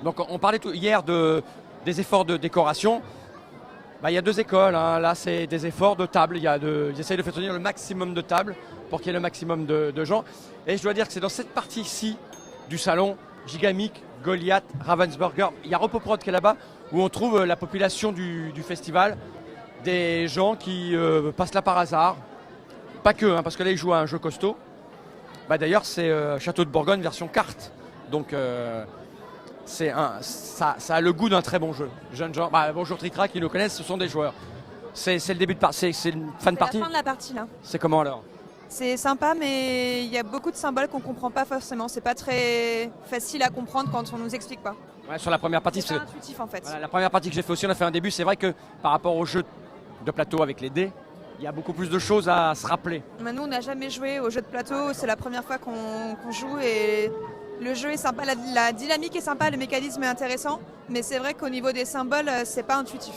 Donc on parlait hier des efforts de décoration. Bah, il y a deux écoles, hein. Là c'est des efforts de table, ils essayent de faire tenir le maximum de tables pour qu'il y ait le maximum de gens. Et je dois dire que c'est dans cette partie-ci du salon, Gigamic, Goliath, Ravensburger, il y a Repoprod qui est là-bas, où on trouve la population du festival, des gens qui passent là par hasard. Pas que, hein, parce que là ils jouent à un jeu costaud. Bah, d'ailleurs c'est Château de Bourgogne version carte. Donc ça a le goût d'un très bon jeu. Jeunes gens, bonjour Tricrac, ils nous connaissent, ce sont des joueurs. C'est le début de partie, c'est une fan partie. C'est la fin de la partie là. C'est comment alors? C'est sympa, mais il y a beaucoup de symboles qu'on comprend pas forcément. C'est pas très facile à comprendre quand on nous explique pas. Ouais, sur la première partie, C'est pas intuitif en fait. Voilà, la première partie que j'ai fait aussi, on a fait un début. C'est vrai que par rapport au jeu de plateau avec les dés, il y a beaucoup plus de choses à se rappeler. Mais nous, on n'a jamais joué au jeu de plateau. C'est la première fois qu'on joue et le jeu est sympa, la dynamique est sympa, le mécanisme est intéressant. Mais c'est vrai qu'au niveau des symboles, c'est pas intuitif.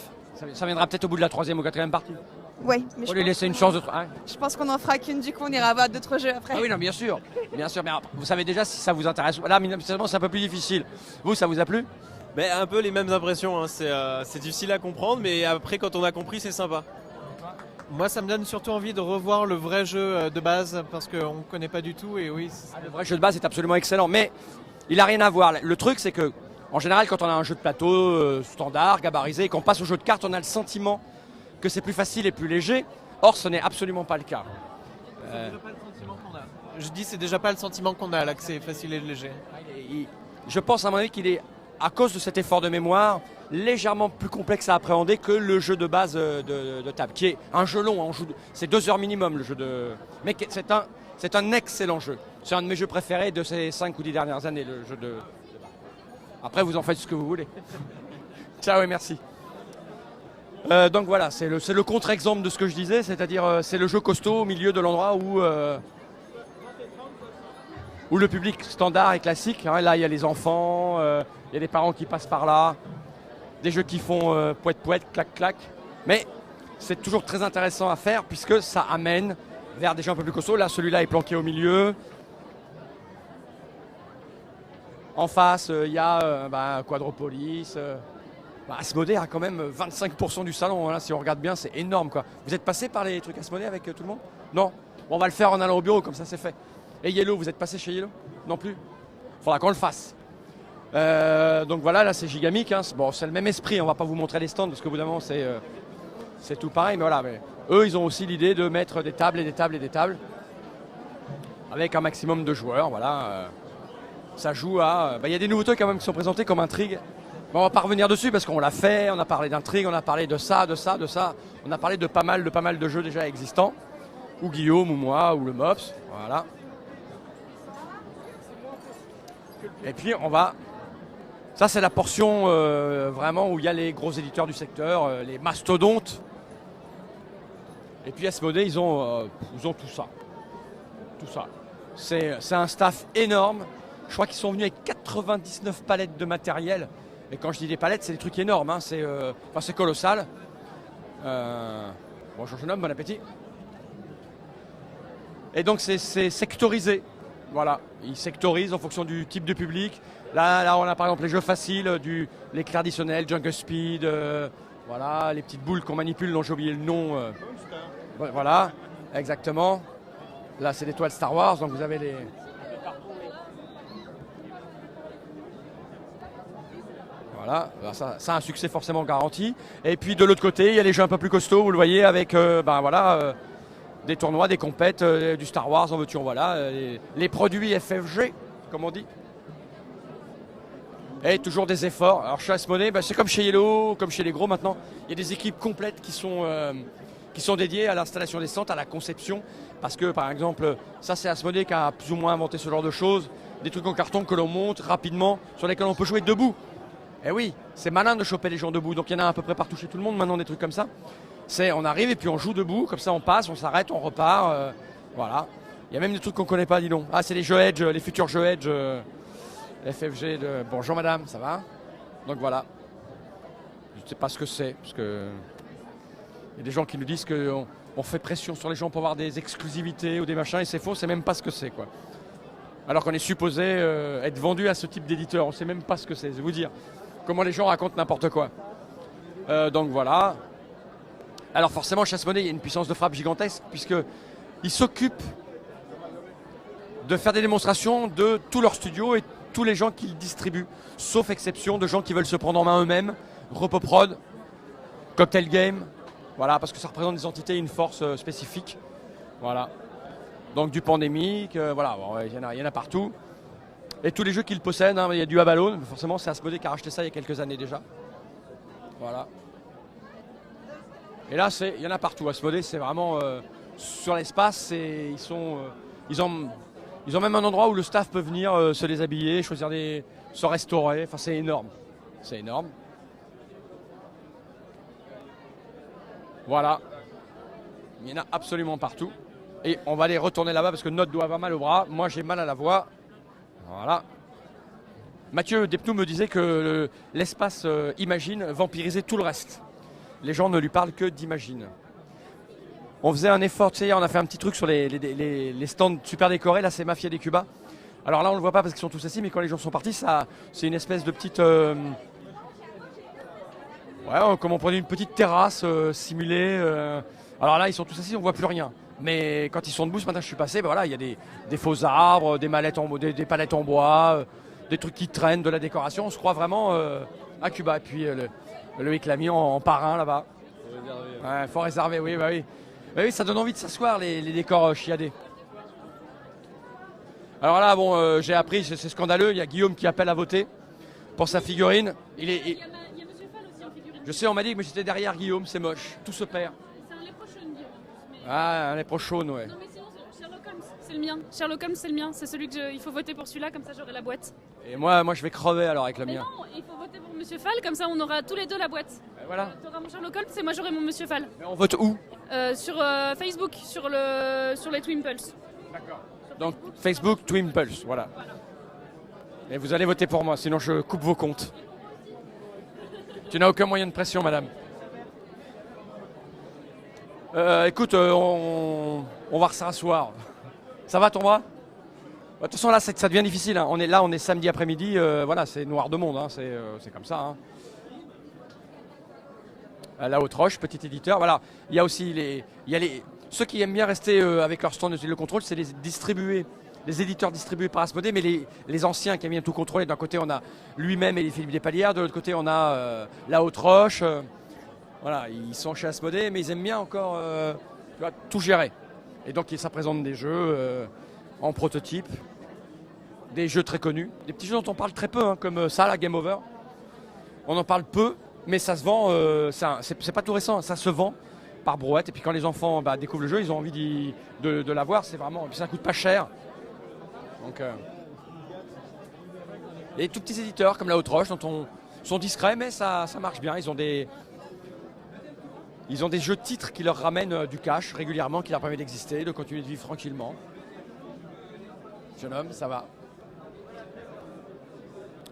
Ça viendra peut-être au bout de la troisième ou quatrième partie. Ouais, mais Faut lui laisser une chance de. Hein. Je pense qu'on en fera qu'une, du coup on ira voir d'autres jeux après. Ah oui, non, bien sûr. Bien sûr, mais vous savez déjà si ça vous intéresse. Là, finalement, c'est un peu plus difficile. Vous, ça vous a plu? Mais un peu les mêmes impressions, hein. C'est difficile à comprendre, mais après quand on a compris c'est sympa. Moi ça me donne surtout envie de revoir le vrai jeu de base parce qu'on ne connaît pas du tout et oui. Le vrai jeu de base est absolument excellent, mais il n'a rien à voir. Le truc c'est que, en général, quand on a un jeu de plateau standard, gabarisé, et qu'on passe au jeu de cartes, on a le sentiment que c'est plus facile et plus léger. Or, ce n'est absolument pas le cas. Je dis c'est déjà pas le sentiment qu'on a là, que c'est facile et léger. Je pense à mon avis qu'il est, à cause de cet effort de mémoire, légèrement plus complexe à appréhender que le jeu de base de table, qui est un jeu long. C'est 2 heures minimum le jeu de. Mais c'est un excellent jeu. C'est un de mes jeux préférés de ces 5 ou 10 dernières années, le jeu de. Après, vous en faites ce que vous voulez. Ciao et merci. Donc voilà, c'est le contre-exemple de ce que je disais, c'est-à-dire c'est le jeu costaud au milieu de l'endroit où le public standard et classique, hein, là il y a les enfants, il y a des parents qui passent par là, des jeux qui font pouet-pouet, clac-clac, mais c'est toujours très intéressant à faire puisque ça amène vers des jeux un peu plus costauds. Là celui-là est planqué au milieu. En face il y a Quadropolis. Asmodée a quand même 25% du salon, hein, si on regarde bien, c'est énorme quoi. Vous êtes passé par les trucs Asmodée avec tout le monde? Non? Bon, on va le faire en allant au bureau, comme ça c'est fait. Et Yellow, vous êtes passé chez Yellow? Non plus? Faudra qu'on le fasse. Donc voilà, là c'est Gigamic, hein. Bon, c'est le même esprit, on va pas vous montrer les stands parce qu'au bout d'un moment c'est tout pareil, mais voilà. Mais eux ils ont aussi l'idée de mettre des tables et des tables et des tables avec un maximum de joueurs, voilà. Ça joue à. Il y a des nouveautés quand même qui sont présentées comme Intrigue. Bon, on va pas revenir dessus parce qu'on l'a fait, on a parlé d'Intrigue, on a parlé de ça. On a parlé de pas mal de jeux déjà existants. Ou Guillaume, ou moi, ou le Mops, voilà. Et puis on va... Ça c'est la portion vraiment où il y a les gros éditeurs du secteur, les mastodontes. Et puis Asmodée, ils ont tout ça. Tout ça. C'est un staff énorme. Je crois qu'ils sont venus avec 99 palettes de matériel. Et quand je dis des palettes, c'est des trucs énormes, hein. C'est colossal. Bonjour jeune homme, bon appétit. Et donc c'est sectorisé. Voilà, ils sectorisent en fonction du type de public. Là on a par exemple les jeux faciles, l'éclair additionnel, Jungle Speed, voilà, les petites boules qu'on manipule dont j'ai oublié le nom. Voilà, exactement. Là c'est l'étoile Star Wars, donc vous avez les... Voilà, ça a un succès forcément garanti. Et puis de l'autre côté, il y a les jeux un peu plus costauds, vous le voyez, avec des tournois, des compètes, du Star Wars, en veux-tu, en voilà. Les produits FFG, comme on dit. Et toujours des efforts. Alors chez Asmodée, c'est comme chez Yellow, comme chez les gros maintenant. Il y a des équipes complètes qui sont dédiées à l'installation des stands, à la conception. Parce que par exemple, ça c'est Asmodée qui a plus ou moins inventé ce genre de choses. Des trucs en carton que l'on monte rapidement, sur lesquels on peut jouer debout. Eh oui, c'est malin de choper les gens debout, donc il y en a à peu près partout chez tout le monde maintenant des trucs comme ça. On arrive et puis on joue debout, comme ça on passe, on s'arrête, on repart, voilà. Il y a même des trucs qu'on connaît pas, dis donc. Ah, c'est les jeux Edge, les futurs jeux Edge, FFG de... Bonjour madame, ça va? Donc voilà. Je ne sais pas ce que c'est, parce que... Il y a des gens qui nous disent qu'on fait pression sur les gens pour avoir des exclusivités ou des machins, et c'est faux, c'est même pas ce que c'est, quoi. Alors qu'on est supposé être vendu à ce type d'éditeur. On ne sait même pas ce que c'est vous dire. Comment les gens racontent n'importe quoi. Donc voilà. Alors forcément, chez Asmodée, il y a une puissance de frappe gigantesque puisqu'ils s'occupent de faire des démonstrations de tous leurs studios et tous les gens qu'ils distribuent. Sauf exception de gens qui veulent se prendre en main eux-mêmes. Repoprod, Cocktail Game. Voilà, parce que ça représente des entités et une force spécifique. Voilà. Donc du Pandémique, voilà, bon, il y en a partout. Et tous les jeux qu'ils possèdent, hein, il y a du Avalon, forcément c'est Asmodée qui a racheté ça il y a quelques années déjà. Voilà. Et là, il y en a partout. Asmodée, c'est vraiment sur l'espace. Ils ont même un endroit où le staff peut venir se déshabiller, se restaurer. Enfin, c'est énorme. C'est énorme. Voilà. Il y en a absolument partout. Et on va aller retourner là-bas parce que Note doit avoir mal au bras. Moi, j'ai mal à la voix. Voilà. Mathieu Despnous me disait que l'espace Imagine vampirisait tout le reste. Les gens ne lui parlent que d'Imagine. On faisait un effort, tu sais, on a fait un petit truc sur les stands super décorés. Là, c'est Mafia des Cuba. Alors là, on ne le voit pas parce qu'ils sont tous assis, mais quand les gens sont partis, c'est une espèce de petite... Ouais, comme on prenait une petite terrasse simulée. Alors là, ils sont tous assis, on ne voit plus rien. Mais quand ils sont debout, ce matin, je suis passé, ben voilà, il y a des faux arbres, des palettes en bois, des trucs qui traînent, de la décoration. On se croit vraiment à Cuba. Et puis le mec l'a mis en parrain là-bas. Fort réservé, oui, bah oui. Bah oui, ça donne envie de s'asseoir, les décors chiadés. Alors là, bon, j'ai appris, c'est scandaleux, il y a Guillaume qui appelle à voter pour sa figurine. Il y a Monsieur Fall aussi en figurine. Je sais, on m'a dit que j'étais derrière Guillaume, c'est moche, tout se perd. C'est un léprochaune, Guillaume. Ah, un léprochaune, ouais. Non mais sinon, Sherlock Holmes, c'est le mien. Sherlock Holmes, c'est le mien, c'est celui il faut voter pour celui-là, comme ça j'aurai la boîte. Et moi, je vais crever alors avec le Mais mien. non, il faut voter pour Monsieur Fall, comme ça on aura tous les deux la boîte. Et voilà. T'auras mon Sherlock Holmes et moi j'aurai mon Monsieur Fall. Mais on vote où? Sur Facebook, sur les Twimples. D'accord. Donc Facebook, Twimples, voilà. Et vous allez voter pour moi, sinon je coupe vos comptes. Tu n'as aucun moyen de pression, madame. Écoute, on va se rasseoir. Ça va ton bras? De toute façon, là, ça devient difficile. Hein. On est samedi après-midi. Voilà, c'est noir de monde. Hein. C'est comme ça. Hein. La Haute Roche, petit éditeur. Voilà. Il y a aussi ceux qui aiment bien rester avec leur stand de le contrôle, c'est les éditeurs distribués par Asmodée, mais les anciens qui aiment bien tout contrôler. D'un côté, on a lui-même et les Philippe Despalières. De l'autre côté, on a la Haute Roche. Voilà, ils sont chez Asmodée, mais ils aiment bien encore tout gérer. Et donc, ça présente des jeux en prototype, des jeux très connus, des petits jeux dont on parle très peu, hein, comme ça, la Game Over. On en parle peu, mais ça se vend, c'est pas tout récent, ça se vend par brouette. Et puis quand les enfants découvrent le jeu, ils ont envie de l'avoir, c'est vraiment, et puis ça coûte pas cher. Donc, et tout petits éditeurs comme la Haute Roche, sont discrets, mais ça marche bien. Ils ont des jeux titres qui leur ramènent du cash régulièrement, qui leur permet d'exister, de continuer de vivre tranquillement. Jeune homme, ça va.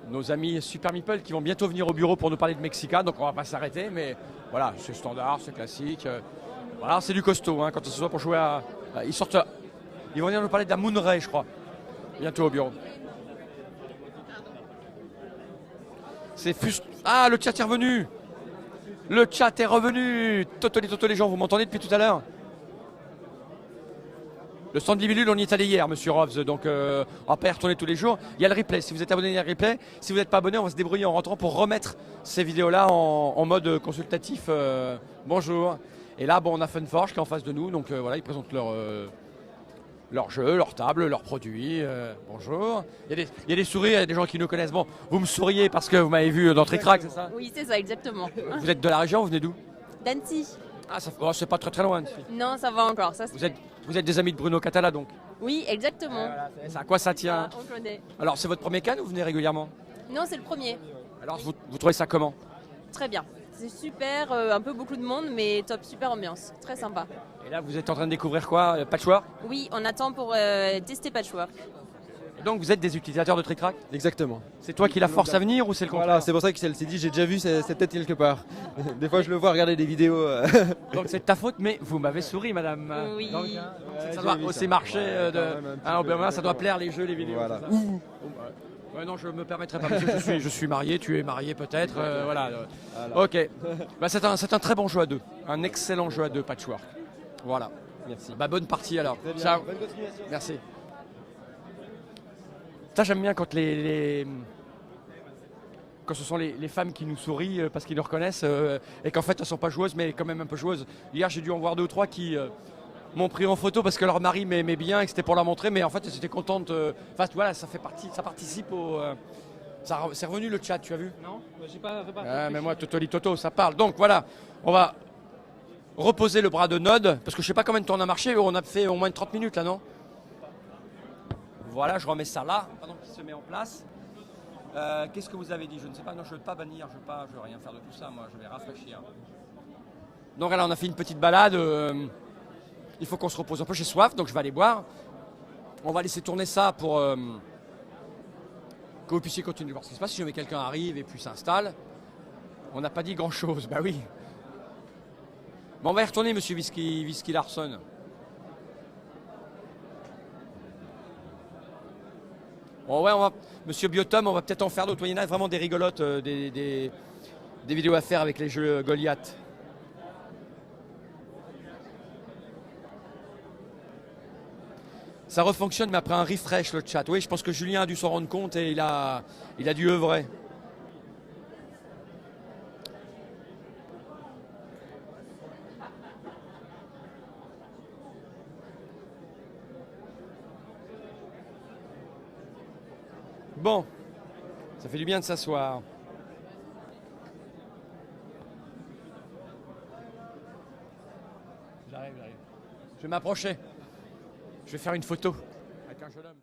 Nos amis Super Meeple qui vont bientôt venir au bureau pour nous parler de Mexica, donc on va pas s'arrêter, mais voilà, c'est standard, c'est classique. Voilà, c'est du costaud, hein, quand on se voit pour jouer à... Ils vont venir nous parler de la Moon Ray, je crois, bientôt au bureau. Ah, le chat est revenu. Le chat est revenu. Toto les gens, vous m'entendez depuis tout à l'heure? Le stand de Libellule, on y est allé hier, monsieur Rovs, donc on va pas y retourner tous les jours. Il y a le replay, si vous êtes abonné, il y a le replay. Si vous n'êtes pas abonné, on va se débrouiller en rentrant pour remettre ces vidéos-là en mode consultatif. Bonjour. Et là, bon, on a Funforge qui est en face de nous, donc voilà, ils présentent leur jeu, leur table, leurs produits. Bonjour. Il y a des sourires, il y a des gens qui nous connaissent. Bon, vous me souriez parce que vous m'avez vu dans Trick-Track, c'est ça? Oui, c'est ça, exactement. Vous êtes de la région, vous venez d'où? D'Annecy. Ah, c'est pas très loin. Non, ça va encore. Vous êtes des amis de Bruno Catala, donc? Oui, exactement. Voilà, à quoi ça tient? On connaît. Alors, c'est votre premier can ou vous venez régulièrement? Non, c'est le premier. Alors, vous trouvez ça comment? Très bien. C'est super, un peu beaucoup de monde, mais top, super ambiance. Très sympa. Et là, vous êtes en train de découvrir quoi? Patchwork? Oui, on attend pour tester Patchwork. Donc vous êtes des utilisateurs de Trick-Track? Exactement. C'est toi qui la force à venir ou c'est le contraire? Voilà, c'est pour ça qu'elle s'est dit j'ai déjà vu cette tête quelque part. Des fois je le vois regarder des vidéos. Donc c'est de ta faute, mais vous m'avez souri, madame. Oui. Donc, ça j'ai doit vu aussi ça. marcher. Ouais, quand même un petit Au peu, Berlin, ça doit exactement. plaire les jeux, les vidéos. Voilà. c'est ça. Ouais, non, je me permettrai pas. Parce que je suis marié, tu es marié peut-être. Voilà. Voilà. Ok. Bah, c'est un très bon jeu à deux. Un excellent jeu à deux, Patchwork. Voilà. Merci. Bah, bonne partie alors. Très bien. Ciao. Bonne continuation. Merci. Ça, j'aime bien quand quand ce sont les femmes qui nous sourient parce qu'ils nous reconnaissent et qu'en fait elles ne sont pas joueuses mais quand même un peu joueuses. Hier j'ai dû en voir 2 ou 3 qui m'ont pris en photo parce que leur mari m'aimait bien et que c'était pour la montrer, mais en fait elles étaient contentes. Enfin voilà, ça participe au. C'est revenu le chat, tu as vu? Non, j'ai pas. Mais moi Totoli Toto, ça parle. Donc voilà, on va reposer le bras de Nod parce que je sais pas combien de temps on a marché, on a fait au moins 30 minutes là, non? Voilà, je remets ça là, pendant qu'il se met en place. Qu'est-ce que vous avez dit? Je ne sais pas, non, je ne veux pas bannir, je ne veux rien faire de tout ça, moi, je vais rafraîchir. Donc là, on a fait une petite balade. Il faut qu'on se repose un peu, j'ai soif, donc je vais aller boire. On va laisser tourner ça pour que vous puissiez continuer de voir ce qui se passe. Si jamais quelqu'un arrive et puis s'installe, on n'a pas dit grand-chose, bah oui. Bon, on va y retourner, monsieur Whisky Larson. Bon ouais, Monsieur Biotom, on va peut-être en faire d'autres. Il y en a vraiment des rigolotes, des vidéos à faire avec les jeux Goliath. Ça refonctionne, mais après un refresh le chat. Oui, je pense que Julien a dû s'en rendre compte et il a dû œuvrer. Bon, ça fait du bien de s'asseoir. J'arrive. Je vais m'approcher. Je vais faire une photo avec un jeune homme.